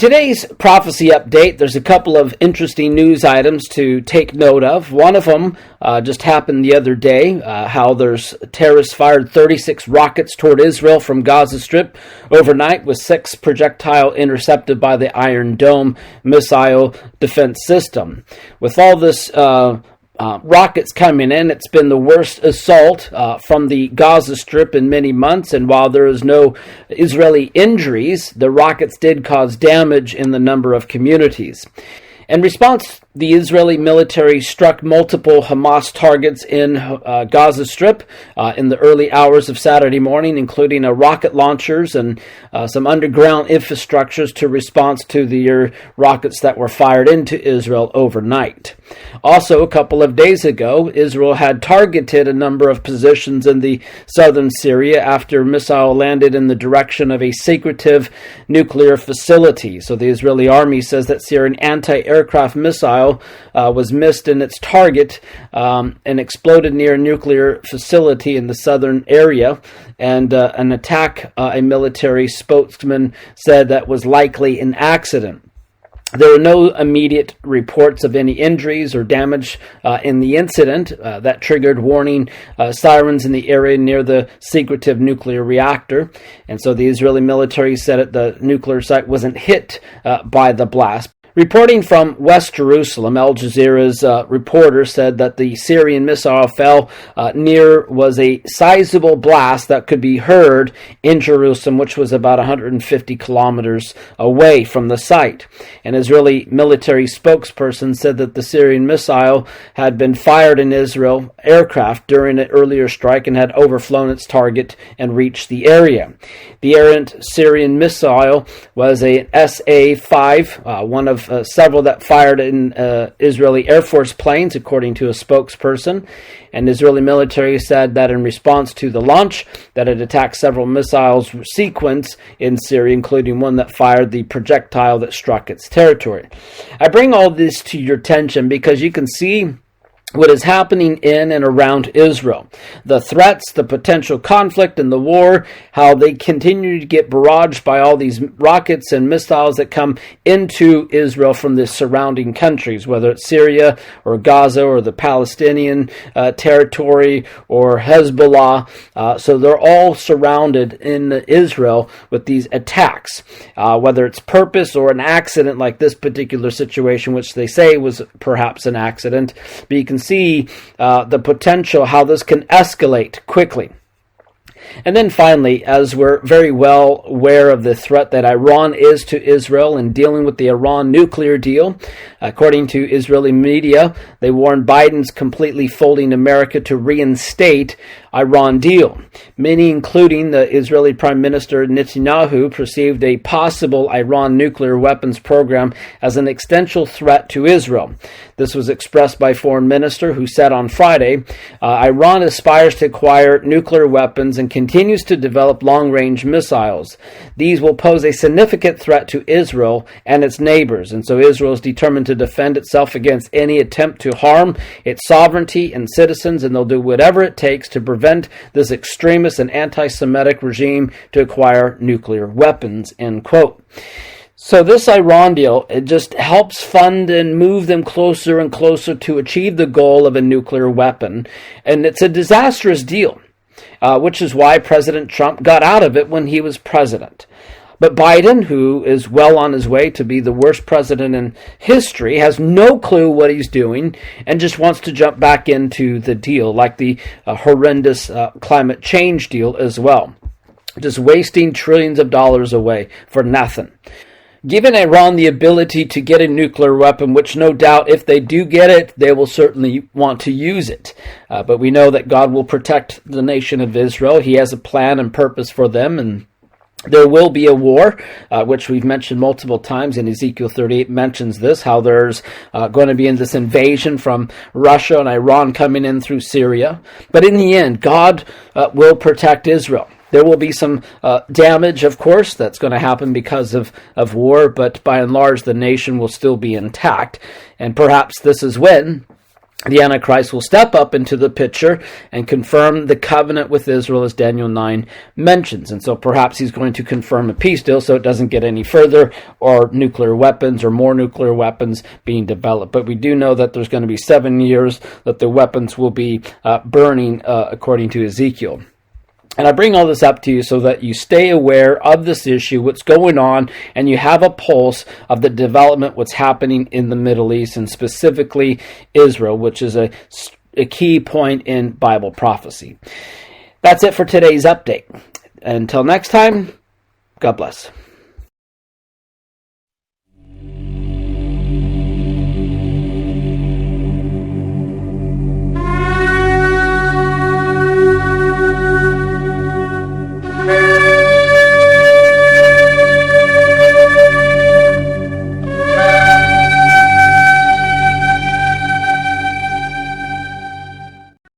today's prophecy update, there's a couple of interesting news items to take note of. One of them just happened the other day, how there's terrorists fired 36 rockets toward Israel from Gaza Strip overnight, with 6 projectile intercepted by the Iron Dome missile defense system. With all this rockets coming in, it's been the worst assault from the Gaza Strip in many months, and while there is no Israeli injuries, the rockets did cause damage in the number of communities. In response, the Israeli military struck multiple Hamas targets in Gaza Strip in the early hours of Saturday morning, including rocket launchers and some underground infrastructures to response to the rockets that were fired into Israel overnight. Also, a couple of days ago, Israel had targeted a number of positions in the southern Syria after a missile landed in the direction of a secretive nuclear facility. So the Israeli army says that Syrian anti-aircraft missile was missed in its target and exploded near a nuclear facility in the southern area. And an attack, a military spokesman said that was likely an accident. There were no immediate reports of any injuries or damage in the incident that triggered warning sirens in the area near the secretive nuclear reactor. And so the Israeli military said that the nuclear site wasn't hit by the blast. Reporting from West Jerusalem, Al Jazeera's reporter said that the Syrian missile fell near was a sizable blast that could be heard in Jerusalem, which was about 150 kilometers away from the site. An Israeli military spokesperson said that the Syrian missile had been fired in Israel aircraft during an earlier strike and had overflown its target and reached the area. The errant Syrian missile was a SA-5, one of several that fired in Israeli Air Force planes, according to a spokesperson. And Israeli military said that in response to the launch, that it attacked several missiles sequence in Syria, including one that fired the projectile that struck its territory. I bring all this to your attention because you can see what is happening in and around Israel. The threats, the potential conflict and the war, how they continue to get barraged by all these rockets and missiles that come into Israel from the surrounding countries, whether it's Syria or Gaza or the Palestinian territory or Hezbollah. So they're all surrounded in Israel with these attacks, whether it's purpose or an accident like this particular situation, which they say was perhaps an accident. But you can see the potential, how this can escalate quickly. And then finally, as we're very well aware of the threat that Iran is to Israel in dealing with the Iran nuclear deal, according to Israeli media, they warned Biden's completely folding America to reinstate Iran deal. Many, including the Israeli Prime Minister Netanyahu, perceived a possible Iran nuclear weapons program as an existential threat to Israel. This was expressed by Foreign Minister, who said on Friday, Iran aspires to acquire nuclear weapons and continues to develop long-range missiles. These will pose a significant threat to Israel and its neighbors, and so Israel is determined to defend itself against any attempt to harm its sovereignty and citizens, and they'll do whatever it takes to prevent this extremist and anti-Semitic regime to acquire nuclear weapons, end quote. So this Iran deal, it just helps fund and move them closer and closer to achieve the goal of a nuclear weapon. And it's a disastrous deal, which is why President Trump got out of it when he was president. But Biden, who is well on his way to be the worst president in history, has no clue what he's doing and just wants to jump back into the deal, like the horrendous climate change deal as well. Just wasting trillions of dollars away for nothing. Giving Iran the ability to get a nuclear weapon, which no doubt if they do get it, they will certainly want to use it. But we know that God will protect the nation of Israel. He has a plan and purpose for them, and there will be a war, which we've mentioned multiple times, and Ezekiel 38 mentions this, how there's going to be in this invasion from Russia and Iran coming in through Syria. But in the end, God will protect Israel. There will be some damage, of course, that's going to happen because of war, but by and large, the nation will still be intact. And perhaps this is when the Antichrist will step up into the picture and confirm the covenant with Israel, as Daniel 9 mentions. And so perhaps he's going to confirm a peace deal so it doesn't get any further, or nuclear weapons or more nuclear weapons being developed. But we do know that there's going to be 7 years that the weapons will be burning, according to Ezekiel. And I bring all this up to you so that you stay aware of this issue, what's going on, and you have a pulse of the development, what's happening in the Middle East, and specifically Israel, which is a key point in Bible prophecy. That's it for today's update. Until next time, God bless. Thank you.